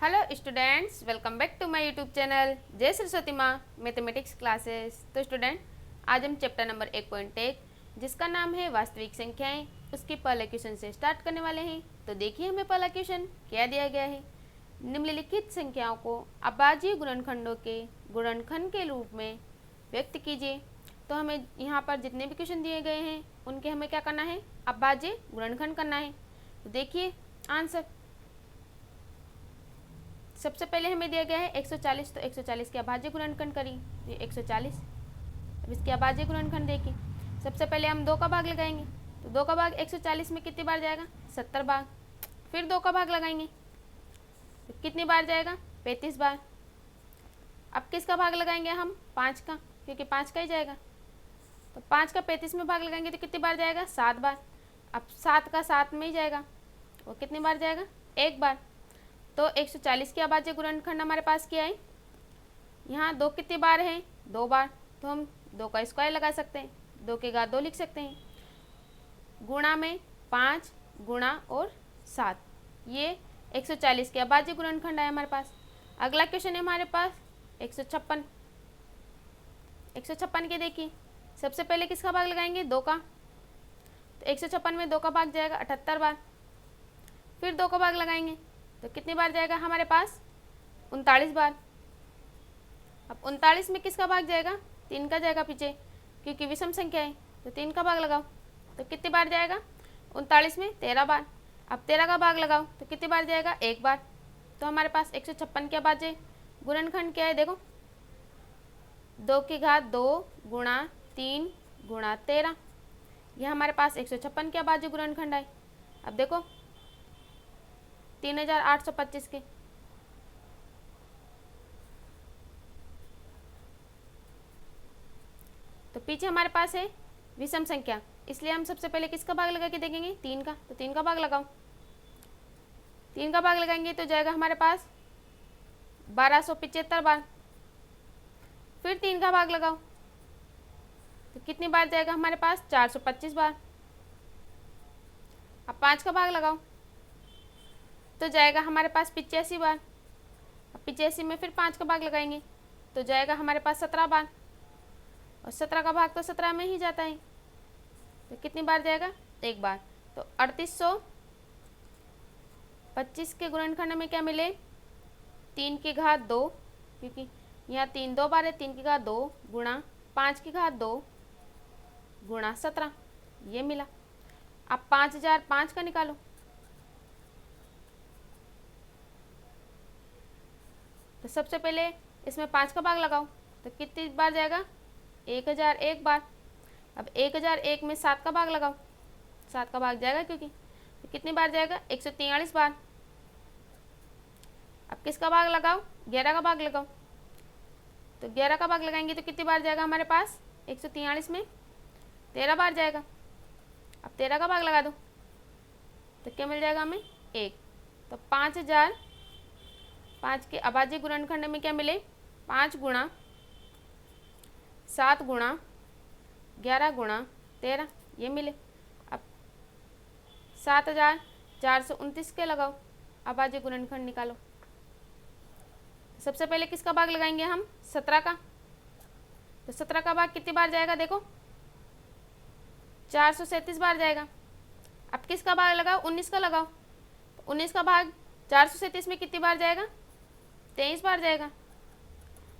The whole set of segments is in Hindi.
Hello students, welcome back to my YouTube channel जय सरस्वती माँ मैथमेटिक्स क्लासेस। तो स्टूडेंट, आज हम चैप्टर नंबर 1.1 जिसका नाम है वास्तविक संख्याएं, उसके पहले क्वेश्चन से स्टार्ट करने वाले हैं। तो देखिए हमें पहला क्वेश्चन क्या दिया गया है। निम्नलिखित संख्याओं को अभाज्य गुणनखंडों के गुणनखंड के रूप में व्यक्त कीजिए। तो हमें यहाँ पर जितने भी क्वेश्चन दिए गए हैं उनके हमें क्या करना है, अभाज्य गुणनखंड करना है। तो देखिए आंसर, सबसे पहले हमें दिया गया है 140, तो 140 के अभाज्य गुणनखंड करिए, ये 140। अब इसके अभाज्य गुणनखंड देखिए, सबसे पहले हम 2 का भाग लगाएंगे, तो 2 का भाग 140 में कितनी बार जाएगा, 70 बार। फिर 2 का भाग लगाएंगे तो कितनी बार जाएगा, 35 बार। अब किसका भाग लगाएंगे हम, 5 का, क्योंकि 5 का ही जाएगा। तो 5 का 35 में भाग लगाएंगे तो कितनी बार जाएगा, 7 बार। अब 7 का 7 में ही जाएगा, वो कितनी बार जाएगा, 1 बार। तो 140 के अभाज्य गुणनखंड हमारे पास क्या है, यहाँ 2 कितनी बार है, 2 बार। तो हम 2 का स्क्वायर लगा सकते हैं, 2 के घात 2 लिख सकते हैं। गुणा में 5 गुणा और 7, ये 140 के अभाज्य गुणनखंड है हमारे पास। अगला क्वेश्चन है हमारे पास 156। 156 के देखिए, सबसे पहले किसका भाग लगाएंगे, 2 का। तो 156 में 2 का भाग जाएगा 78 बार। फिर 2 का भाग लगाएंगे तो कितनी बार जाएगा हमारे पास, 39 बार। अब 39 में किसका भाग जाएगा, 3 का जाएगा पीछे, क्योंकि विषम संख्या है। तो 3 का भाग लगाओ तो कितनी बार जाएगा, 39 में 13 बार। अब 13 का भाग लगाओ तो कितनी बार जाएगा, 1 बार। तो हमारे पास 156 के अभाज्य गुणनखंड क्या है, देखो 2 की घात 2 गुणा 3 गुणा 13, यह हमारे पास 156 के अभाज्य गुणनखंड है। अब देखो 3825 के, तो पीछे हमारे पास है विषम संख्या, इसलिए हम सबसे पहले किसका भाग लगा के देखेंगे, 3 का। तो 3 का भाग लगाओ, 3 का भाग लगाएंगे तो जाएगा हमारे पास 1275 बार। फिर 3 का भाग लगाओ तो कितनी बार जाएगा हमारे पास, 425 बार। अब 5 का भाग लगाओ तो जाएगा हमारे पास 85 बार। अब 85 में फिर 5 का भाग लगाएंगे तो जाएगा हमारे पास 17 बार, और 17 का भाग तो 17 में ही जाता है। तो कितनी बार जाएगा, 1 बार। तो 3825 के गुणनखंड में क्या मिले, 3 की घात 2, क्योंकि यहाँ 3 2 बार है, 3 की घात 2 गुणा 5 की घात 2 गुणा 17, ये मिला। अब 5005 का निकालो, तो सबसे पहले इसमें 5 का भाग लगाओ तो कितनी बार जाएगा, 1001 बार। अब 1001 में 7 का भाग लगाओ, 7 का भाग जाएगा क्योंकि, तो कितनी बार जाएगा, 143 बार। अब किसका भाग लगाओ, 11 का भाग लगाओ, तो 11 का भाग लगाएंगे तो कितनी बार जाएगा हमारे पास, 143 में 13 बार जाएगा। अब 13 का भाग लगा दो तो क्या मिल जाएगा हमें, 1। तो 5005 के अभाज्य गुणनखंड में क्या मिले, 5 गुणा 7 गुणा 11 गुणा 13, ये मिले। अब 7429 के लगाओ, अभाज्य गुणनखंड निकालो। सबसे पहले किसका भाग लगाएंगे हम, 17 का। तो 17 का भाग कितनी बार जाएगा, देखो 437 बार जाएगा। अब किसका भाग लगाओ, 19 का लगाओ, तो 19 का भाग 437 में कितनी बार जाएगा, 23 बार जाएगा।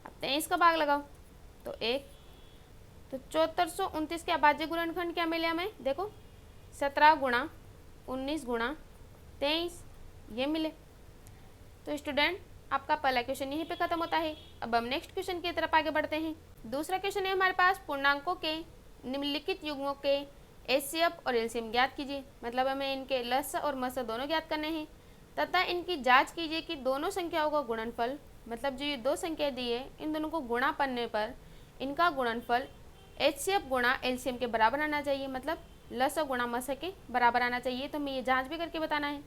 अब 23 का भाग लगाओ तो 1। तो 7429 के अभाज्य गुणनखंड क्या मिले हमें, देखो 17 गुणा 19 गुणा 23, ये मिले। तो स्टूडेंट, आपका पहला क्वेश्चन यहीं पे खत्म होता है। अब हम नेक्स्ट क्वेश्चन की तरफ आगे बढ़ते हैं। दूसरा क्वेश्चन है हमारे पास, पूर्णांकों के निम्नलिखित युग्मों के एचसीएफ और एलसीएम ज्ञात कीजिए। मतलब हमें इनके लस और मस दोनों ज्ञात करने हैं, तथा इनकी जांच कीजिए कि दोनों संख्याओं का गुणनफल, मतलब जो ये 2 संख्याएं दी है इन दोनों को गुणा करने पर इनका गुणनफल एचसीएफ गुणा एलसीएम के बराबर आना चाहिए, मतलब लस गुणा मस के बराबर आना चाहिए। तो हमें ये जांच भी करके बताना है।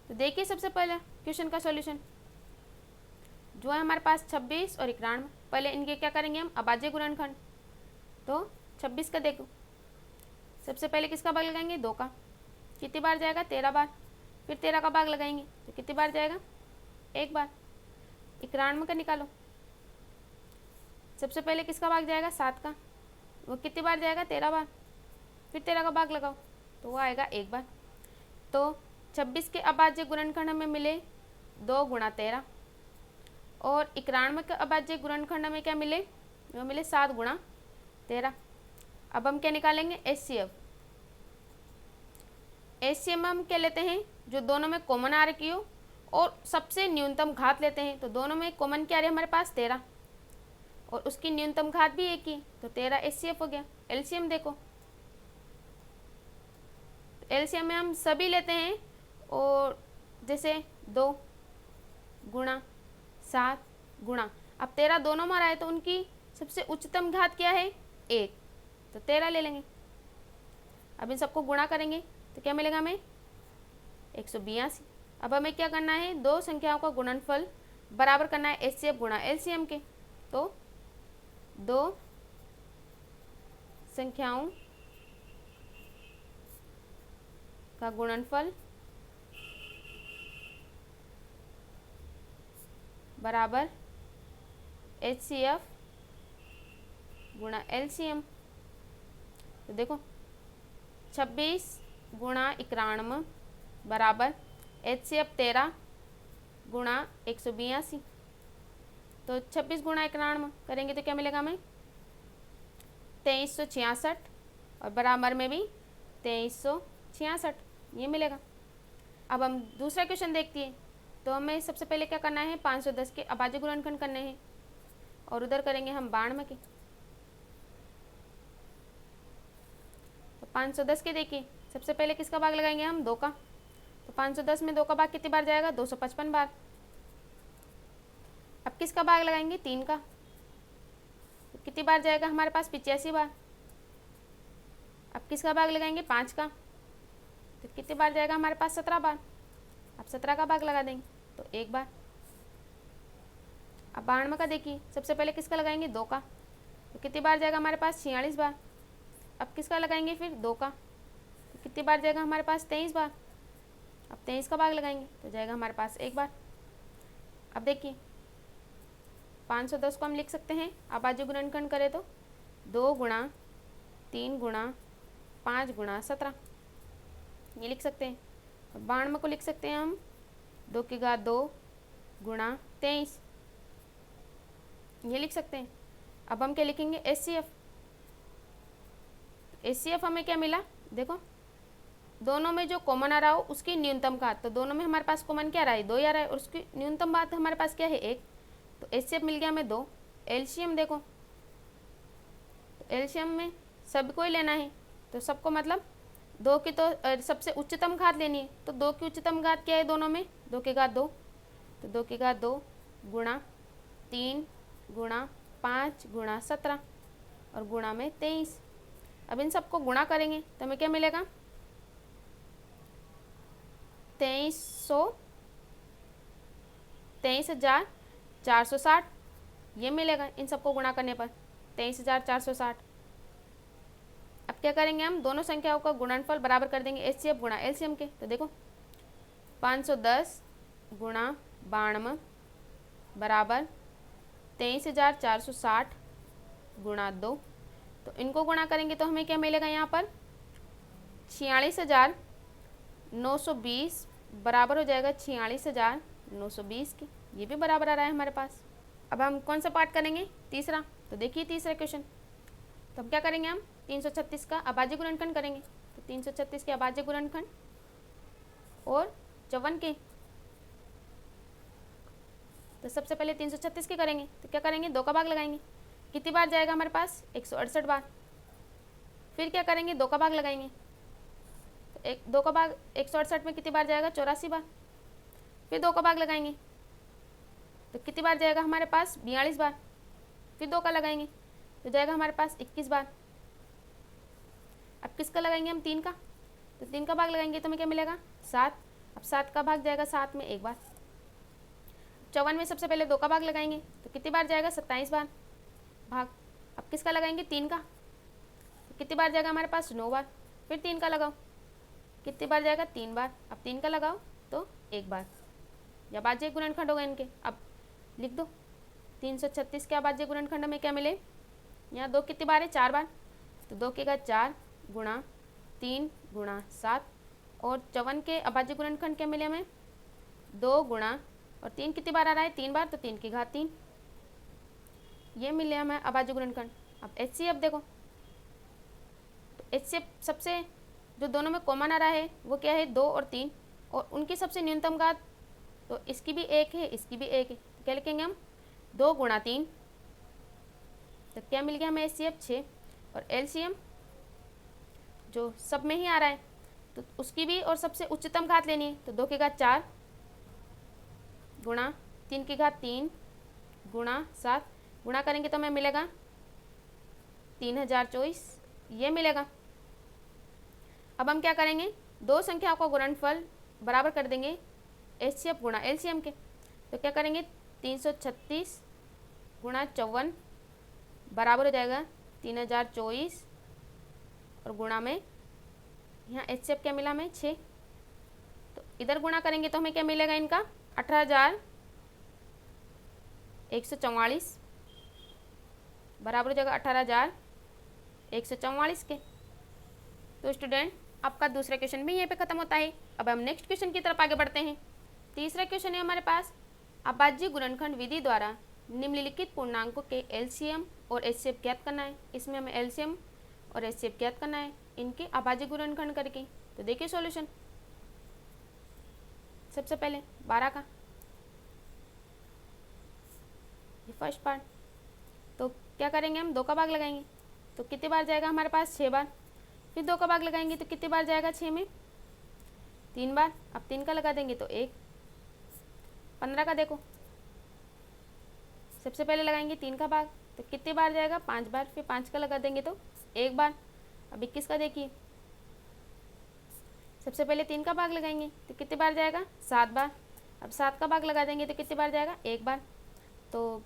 तो देखिए सबसे पहले क्वेश्चन का सॉल्यूशन जो है हमारे पास 26 और 91। पहले इनके क्या करेंगे हम, अभाज्य गुणनखंड। तो 26 का देखो, सबसे पहले किसका भाग लगाएंगे, 2 का, कितनी बार जाएगा, 13 बार। फिर 13 का भाग लगाएंगे तो कितनी बार जाएगा, एक बार। 91 का निकालो। सबसे पहले किसका भाग जाएगा? 7 का। वो कितनी बार जाएगा? 13 बार। फिर 13 का भाग लगाओ तो वो आएगा एक बार। तो 26 के अभाज्य गुणनखंड हमें मिले 2 गुणा 13 और 91 के अभाज्य गुणनखंड हमें क्या मिले? वो मिले 7 गुणा 13। अब हम क्या निकालेंगे? एचसीएफ। एचसीएफ में हम क्या लेते हैं? जो दोनों में कॉमन आ रखी हो और सबसे न्यूनतम घात लेते हैं। तो दोनों में कॉमन क्या रहे हमारे पास? 13 और उसकी न्यूनतम घात भी एक ही, तो 13 एचसीएफ हो गया। एलसीएम देखो, एलसीएम में हम सभी लेते हैं और जैसे 2 गुणा 7 गुणा, अब 13 दोनों में आ रहा है तो उनकी सबसे उच्चतम घात क्या है? 1, तो 13 ले लेंगे। अब इन सबको गुणा करेंगे तो क्या मिलेगा हमें? 182। अब हमें क्या करना है? दो संख्याओं का गुणनफल बराबर करना है एचसीएफ गुणा एलसीएम के। तो दो संख्याओं का गुणनफल बराबर एचसीएफ गुणा एलसीएम। तो देखो 26 गुणा 91 बराबर एचसीएफ 13 गुणा 182। तो 26 गुणा 91 करेंगे तो क्या मिलेगा हमें? 2366 और बराबर में भी 2366 ये मिलेगा। अब हम दूसरा क्वेश्चन देखते हैं। तो हमें सबसे पहले क्या करना है? 510 के अभाज्य गुणनखंड करने हैं और उधर करेंगे हम 92 के। तो 510 के देखिए, सबसे पहले किसका भाग लगाएंगे हम? 2 का। तो 510 में 2 का भाग कितनी बार जाएगा? 255 बार। अब किसका भाग लगाएंगे? 3 का। तो कितनी बार जाएगा हमारे पास? 85 बार। अब किसका भाग लगाएंगे? 5 का। तो कितनी बार जाएगा हमारे पास? 17 बार। अब 17 का भाग लगा देंगे तो एक बार। अब 92 का देखिए, सबसे पहले किसका लगाएंगे? 2 का। तो कितनी बार जाएगा हमारे पास? 46 बार। अब किसका लगाएंगे फिर? 2 का। तो कितनी बार जाएगा हमारे पास? 23 बार। अब 23 का भाग लगाएंगे तो जाएगा हमारे पास एक बार। अब देखिए 510 को हम लिख सकते हैं अभाज्य गुणनखंड करें तो 2 गुणा 3 गुणा 5 गुणा 17 ये लिख सकते हैं। 92 को लिख सकते हैं हम 2 की घात 2 गुणा 23 ये लिख सकते हैं। अब हम क्या लिखेंगे? एचसीएफ। एचसीएफ हमें क्या मिला? देखो दोनों में जो कॉमन आ रहा हो उसकी न्यूनतम घात, तो दोनों में हमारे पास कॉमन क्या आ रहा है? 2 ही आ रहा है और उसकी न्यूनतम घात हमारे पास क्या है? 1। तो एचसीएफ मिल गया हमें 2। एलसीएम देखो, तो एलसीएम में सबको ही लेना है तो सबको मतलब 2 की तो सबसे उच्चतम घात लेनी है। तो 2 की उच्चतम घात क्या है दोनों में? 2 की घात 2। तो 2 की घात 2 गुणा 3 गुणा 5 गुणा 17 और गुणा में 23। अब इन सबको गुणा करेंगे तो हमें क्या मिलेगा? 23,460 ये मिलेगा इन सबको गुणा करने पर 23,460। अब क्या करेंगे हम? दोनों संख्याओं का गुणनफल बराबर कर देंगे एचसीएफ गुणा एलसीएम के। तो देखो 510 गुणा 92 बराबर 23,460 गुणा 2। तो इनको गुणा करेंगे तो हमें क्या मिलेगा? यहाँ पर 46,920 बराबर हो जाएगा 46,920 के। ये भी बराबर आ रहा है हमारे पास। अब हम कौन सा पार्ट करेंगे? तीसरा। तो देखिए तीसरा क्वेश्चन। तो हम क्या करेंगे? हम 336 का अभाज्य गुणनखंड करेंगे। तो 336 के अभाज्य गुणनखंड और 54 के। तो सबसे पहले 336 के करेंगे तो क्या करेंगे? 2 का भाग लगाएंगे। कितनी बार जाएगा हमारे पास? 168 बार। फिर क्या करेंगे? 2 का भाग लगाएंगे तो 2 का भाग 168 में कितनी बार जाएगा? 84 बार। फिर 2 का भाग लगाएंगे तो कितनी बार जाएगा हमारे पास? 42 बार। फिर 2 का लगाएंगे तो जाएगा हमारे पास 21 बार। अब किसका लगाएंगे हम? 3 का। तो 3 का भाग लगाएंगे तो हमें क्या मिलेगा? 7। अब 7 का भाग जाएगा 7 में एक बार। 54 में सबसे पहले 2 का भाग लगाएंगे तो कितनी बार जाएगा? 27 बार भाग। अब किसका लगाएंगे? 3 का। तो कितनी बार जाएगा हमारे पास? 9 बार। फिर 3 का लगाओ, कितनी बार जाएगा? 3 बार। अब 3 का लगाओ तो एक बार। या अभाज्य गुणनखंड हो गए इनके। अब लिख दो 336 के अभाज्य गुणनखंड में क्या मिले, यहाँ 2 कितनी बार है, 4 बार, तो 2 की घात 4 गुणा 3 गुणा 7, और 54 के अभाज्य गुणनखंड क्या मिले हमें, 2 गुणा और 3 कितनी बार आ रहा है, 3 बार, तो 3 की घात 3, ये मिले हमें अभाज्य गुणनखंड। अब HCF देखो, तो HCF सबसे जो दोनों में कॉमन आ रहा है वो क्या है, 2 और 3, और उनकी सबसे न्यूनतम घात, तो इसकी भी 1 है, इसकी भी 1 है, तो क्या लिखेंगे हम, 2 गुणा 3, तो क्या मिल गया हमें HCF 6, और LCM जो सब में ही आ रहा है तो उसकी भी और सबसे उच्चतम घात लेनी है, तो 2 की घात 4 गुणा 3 की घात 3 गुणा 7, गुणा करेंगे तो हमें मिलेगा 3024, ये मिलेगा। अब हम क्या करेंगे, दो संख्याओं का गुणनफल बराबर कर देंगे HCF गुणा LCM के, तो क्या करेंगे 336 गुणा 54 बराबर हो जाएगा 3024, और गुणा में यहाँ HCF क्या मिला हमें 6, तो इधर गुणा करेंगे तो हमें क्या मिलेगा इनका 18,144 बराबर हो जाएगा 18,144 के। तो स्टूडेंट आपका दूसरा क्वेश्चन भी यहीं पे खत्म होता है। अब हम नेक्स्ट क्वेश्चन की तरफ आगे बढ़ते हैं। तीसरा क्वेश्चन है हमारे पास, अभाज्य गुणनखंड विधि द्वारा निम्नलिखित पूर्णांकों के LCM और HCF ज्ञात करना है। इसमें हमें LCM और HCF ज्ञात करना है इनके अभाज्य गुणनखंड करके। तो देखिए सॉल्यूशन, सबसे पहले 12 का ये फर्स्ट पार्ट, तो क्या करेंगे हम 2 का भाग लगाएंगे, तो कितनी बार जाएगा हमारे पास 6 बार, फिर 2 का भाग लगाएंगे तो कितनी बार जाएगा 6 में 3 बार, अब 3 का लगा देंगे तो 1। 15 का देखो, सबसे पहले लगाएंगे 3 का भाग तो कितनी बार जाएगा 5 बार, फिर 5 का लगा देंगे तो 1 बार। अब 21 का देखिए, सबसे पहले 3 का भाग लगाएंगे तो कितनी बार जाएगा 7 बार, अब 7 का भाग लगा देंगे तो कितनी बार जाएगा 1 बार। तो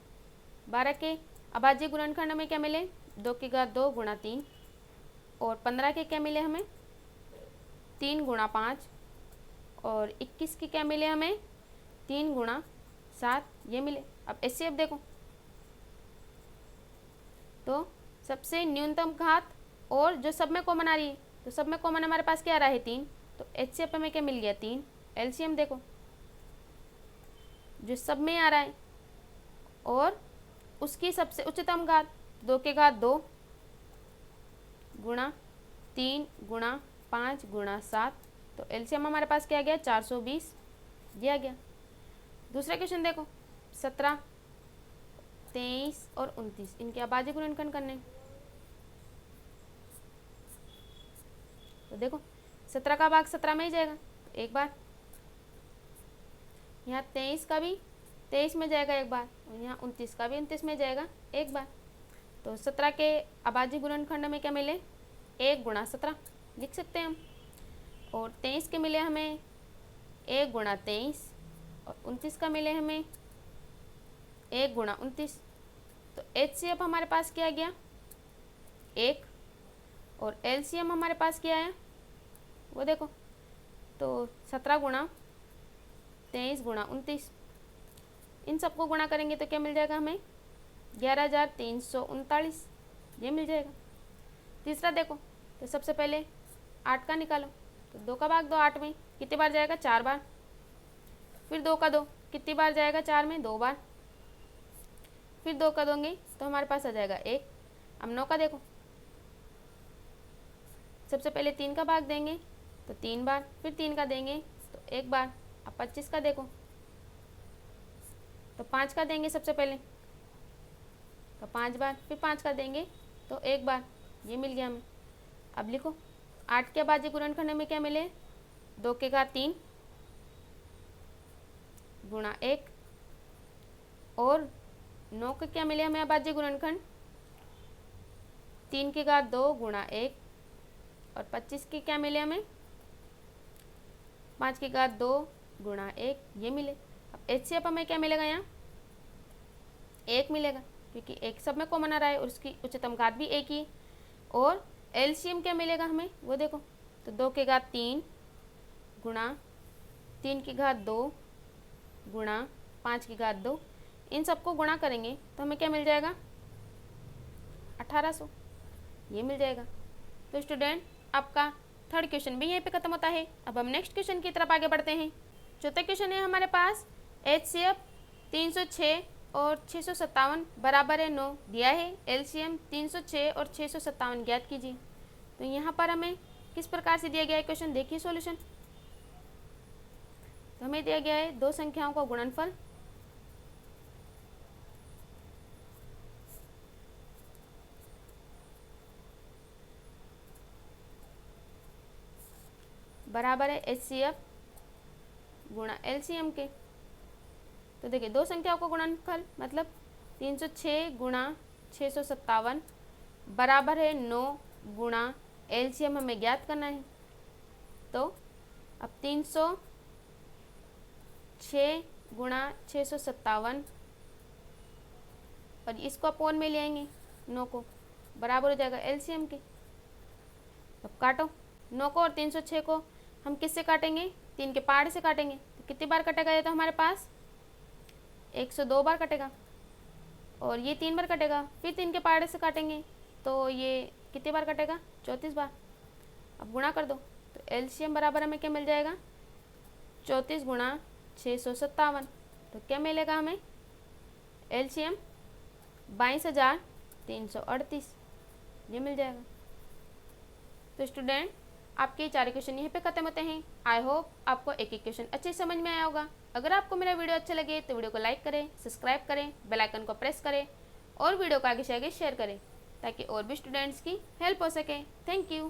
12 के अभाज्य गुणनखंड में क्या मिले, 2 की घात 2 गुणा 3, और 15 के क्या मिले हमें 3 गुणा 5, और 21 के क्या मिले हमें 3 गुणा 7, ये मिले। अब HCF देखो, तो सबसे न्यूनतम घात और जो सब में कॉमन आ रही है, तो सब में कॉमन हमारे पास क्या आ रहा है 3, तो HCF में क्या मिल गया 3। LCM देखो, जो सब में आ रहा है और उसकी सबसे उच्चतम घात 2 की घात 2 गुणा 3 गुणा 5 गुणा 7, तो LCM हमारे पास क्या आ गया 420, ये आ गया। दूसरा क्वेश्चन देखो, 17, 23 और 29 इनके अभाज्य गुणनखंड करने। तो देखो 17 का भाग 17 में ही जाएगा तो 1 बार, यहाँ 23 का भी 23 में जाएगा 1 बार, और यहाँ 29 का भी 29 में जाएगा 1 बार। तो 17 के अभाज्य गुणनखंड में क्या मिले 1 गुणा 17 लिख सकते हैं हम, और 23 के मिले हमें 1 गुणा 23, और 29 का मिले हमें 1 गुणा 29। तो HCF हमारे पास क्या आ गया 1, और LCM हमारे पास क्या है वो देखो, तो 17 गुणा 23 गुणा 29, इन सबको गुणा करेंगे तो क्या मिल जाएगा हमें 11,339, ये मिल जाएगा। तीसरा देखो, तो सबसे पहले 8 का निकालो, तो 2 का भाग 2 8 में कितनी बार जाएगा 4 बार, फिर 2 का 2 कितनी बार जाएगा 4 में 2 बार, फिर 2 का दोगे तो हमारे पास आ जाएगा 1। अब 9 का देखो, सबसे पहले 3 का भाग देंगे तो 3 बार, फिर 3 का देंगे तो 1 बार। अब 25 का देखो, तो 5 का देंगे सबसे पहले तो 5 बार, फिर 5 का देंगे तो 1 बार, ये मिल गया हमें। अब लिखो 8 के अभाज्य गुणनखंड में क्या मिले 2 की घात 3 गुणा 1, और 9 के क्या मिले हमें अभाज्य गुणनखंड 3 की घात 2 गुणा 1, और 25 के क्या मिले हमें 5 की घात 2 गुणा 1, ये मिले। अब HCF हमें क्या मिलेगा यहाँ 1 मिलेगा, क्योंकि 1 सब में कॉमन आ रहा है और उसकी उच्चतम घात भी 1 ही है। और LCM क्या मिलेगा हमें वो देखो, तो 2 की घात 3 गुणा 3 की घात 2 गुणा 5 की घात 2, इन सबको गुणा करेंगे तो हमें क्या मिल जाएगा, 1800, ये मिल जाएगा। तो स्टूडेंट आपका थर्ड क्वेश्चन भी यहीं पे खत्म होता है। अब हम नेक्स्ट क्वेश्चन की तरफ आगे बढ़ते हैं। चौथा क्वेश्चन है हमारे पास, HCF 306 और 657 बराबर है 9 दिया है, LCM 306 और 657 ज्ञात कीजिए। तो यहाँ पर हमें किस प्रकार से दिया गया है क्वेश्चन, देखिए सॉल्यूशन। तो हमें दिया गया है दो संख्याओं का गुणनफल, बराबर है HCF गुणा LCM के। तो देखिए दो संख्याओं का गुणनफल मतलब 306 गुणा 657 बराबर है 9 गुणा LCM हमें ज्ञात करना है। तो अब 306 गुणा 657 और इसको अपोन में ले आएंगे 9 को, बराबर हो जाएगा LCM के। अब काटो 9 को और 306 को हम किससे काटेंगे, 3 के पहाड़ से काटेंगे। तो कितनी बार कटेगा ये, तो हमारे पास 102 बार कटेगा, और ये 3 बार कटेगा, फिर 3 के पहाड़े से काटेंगे तो ये कितनी बार कटेगा, 34 बार। अब गुणा कर दो तो LCM बराबर हमें क्या मिल जाएगा, 34 गुणा 657। तो क्या मिलेगा हमें, LCM 22,338, ये मिल जाएगा। तो स्टूडेंट आपके ये 4 क्वेश्चन यहीं पे खत्म होते हैं। आई होप आपको एक एक क्वेश्चन अच्छे समझ में आया होगा। अगर आपको मेरा वीडियो अच्छा लगे तो वीडियो को लाइक करें, सब्सक्राइब करें, बेल आइकन को प्रेस करें और वीडियो को आगे से आगे शेयर करें ताकि और भी स्टूडेंट्स की हेल्प हो सके। Thank you.